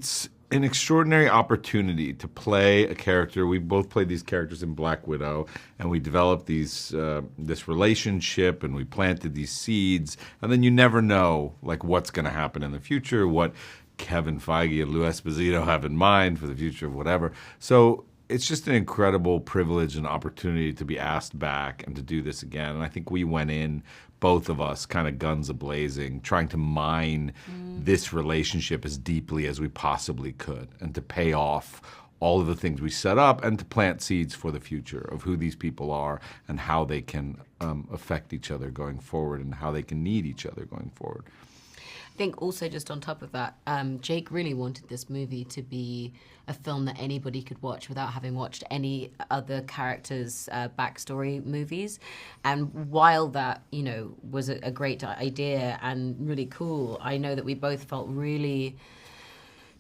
it's an extraordinary opportunity to play a character. We both played these characters in Black Widow, and we developed this relationship, and we planted these seeds, and then you never know like what's going to happen in the future, what Kevin Feige and Lou Esposito have in mind for the future of whatever. So it's just an incredible privilege and opportunity to be asked back and to do this again. And I think we went in, both of us, kind of guns a-blazing, trying to mine this relationship as deeply as we possibly could and to pay off all of the things we set up and to plant seeds for the future of who these people are and how they can affect each other going forward and how they can need each other going forward. I think also just on top of that, Jake really wanted this movie to be a film that anybody could watch without having watched any other characters' backstory movies. And while that, you know, was a great idea and really cool, I know that we both felt really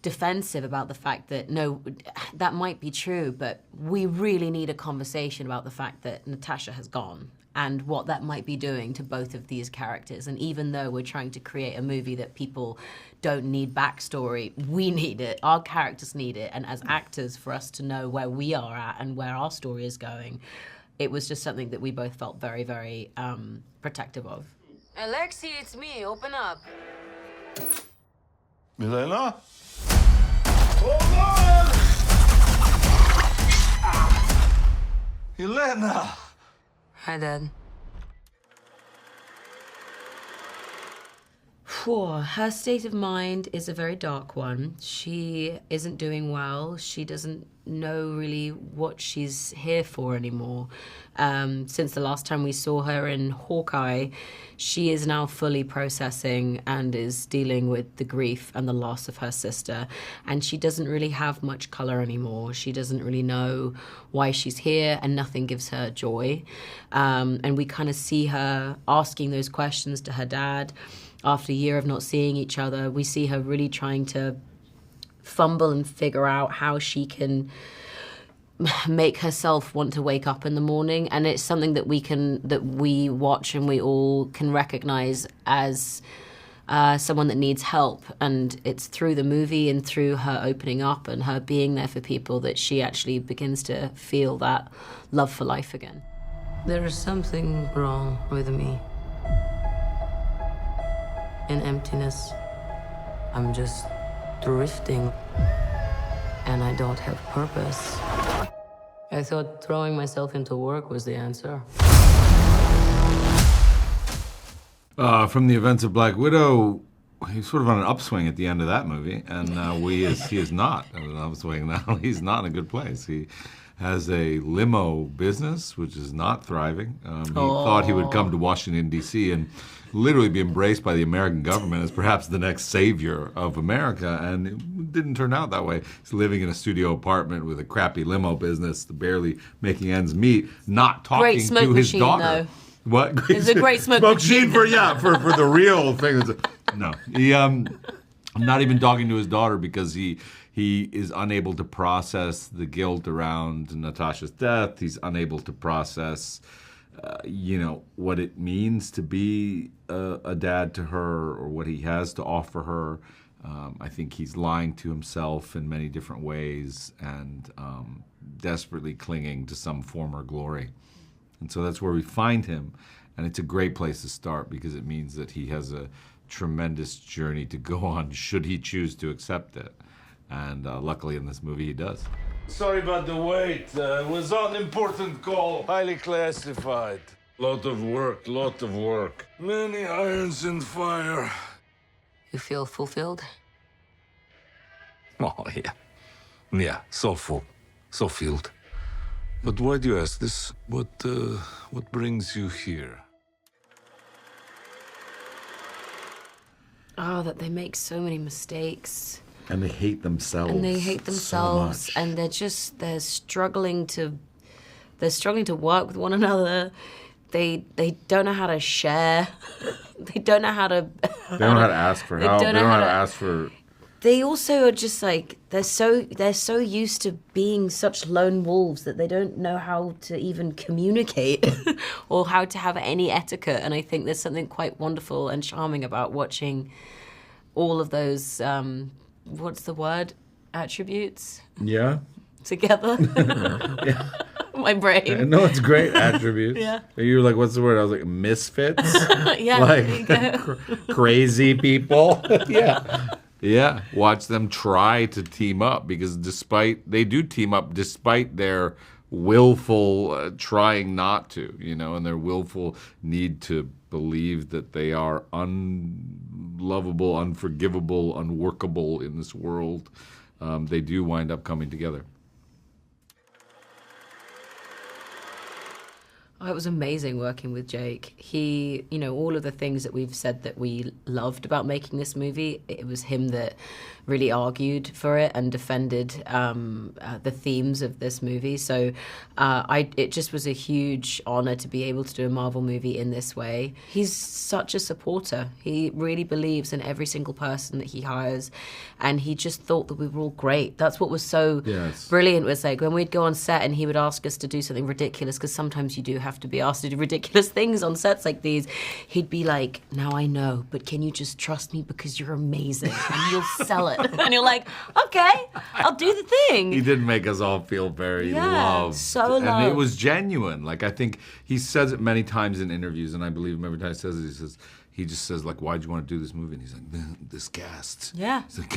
defensive about the fact that, no, that might be true, but we really need a conversation about the fact that Natasha has gone and what that might be doing to both of these characters. And even though we're trying to create a movie that people don't need backstory, we need it, our characters need it, and as actors, for us to know where we are at and where our story is going, it was just something that we both felt very, very protective of. Alexi, it's me, open up. Milena? Hold on! Elena! Hi, Dad. Her state of mind is a very dark one. She isn't doing well. She doesn't know really what she's here for anymore. Since the last time we saw her in Hawkeye, she is now fully processing and is dealing with the grief and the loss of her sister. And she doesn't really have much color anymore. She doesn't really know why she's here, and nothing gives her joy. And we kind of see her asking those questions to her dad. After a year of not seeing each other, we see her really trying to fumble and figure out how she can make herself want to wake up in the morning. And it's something that we watch and we all can recognize as someone that needs help. And it's through the movie and through her opening up and her being there for people that she actually begins to feel that love for life again. There is something wrong with me. In emptiness, I'm just drifting, and I don't have purpose. I thought throwing myself into work was the answer. From the events of Black Widow, he's sort of on an upswing at the end of that movie, and he is not on an upswing now. He's not in a good place. He has a limo business, which is not thriving. He thought he would come to Washington, D.C., and literally be embraced by the American government as perhaps the next savior of America, and it didn't turn out that way. He's living in a studio apartment with a crappy limo business, barely making ends meet, not talking to his daughter. Though. What? It's a great smoke machine for the real thing. No, he not even talking to his daughter because he is unable to process the guilt around Natasha's death. He's unable to process what it means to be a dad to her or what he has to offer her. I think he's lying to himself in many different ways and desperately clinging to some former glory. And so that's where we find him. And it's a great place to start because it means that he has a tremendous journey to go on should he choose to accept it. And luckily in this movie he does. Sorry about the wait. It was an important call. Highly classified. Lot of work. Many irons in fire. You feel fulfilled? Oh, yeah. Yeah, so full. So filled. But why do you ask this? What brings you here? Oh, that they make so many mistakes. And they hate themselves. So much. And they're struggling to work with one another. They don't know how to share. They don't know how to. They don't know how to ask for help. They don't know how to ask for. They also are just like they're so used to being such lone wolves that they don't know how to even communicate or how to have any etiquette. And I think there's something quite wonderful and charming about watching all of those what's the word? Attributes Yeah. together. My brain. No, it's great attributes. Yeah. You were like, what's the word? I was like, misfits? Yeah, like, there you go. crazy people. Yeah. Yeah. Watch them try to team up because they do team up despite their willful trying not to, and their willful need to believe that they are unlovable, unforgivable, unworkable in this world. They do wind up coming together. Oh, it was amazing working with Jake. He, all of the things that we've said that we loved about making this movie, it was him that really argued for it and defended the themes of this movie. So it just was a huge honor to be able to do a Marvel movie in this way. He's such a supporter. He really believes in every single person that he hires, and he just thought that we were all great. That's what was so brilliant, was like when we'd go on set and he would ask us to do something ridiculous, because sometimes you do have to be asked to do ridiculous things on sets like these. He'd be like, now I know, but can you just trust me because you're amazing and you'll sell it? And you're like, okay, I'll do the thing. He did make us all feel very loved. So loved. And it was genuine. Like, I think he says it many times in interviews, and I believe him every time he says it. He just says, like, why'd you want to do this movie? And he's like, this cast. Yeah. He's like,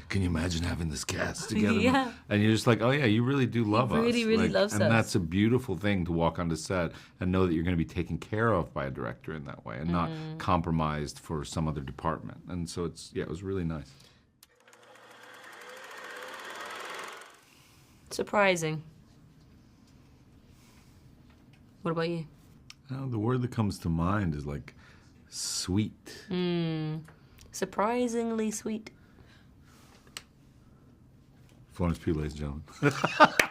can you imagine having this cast together? Yeah. And you're just like, oh, yeah, you really do love us. Really, really loves us. And that's a beautiful thing to walk onto set and know that you're going to be taken care of by a director in that way and not compromised for some other department. And so it was really nice. Surprising. What about you? The word that comes to mind is like sweet. Surprisingly sweet. Florence Pugh, ladies and gentlemen.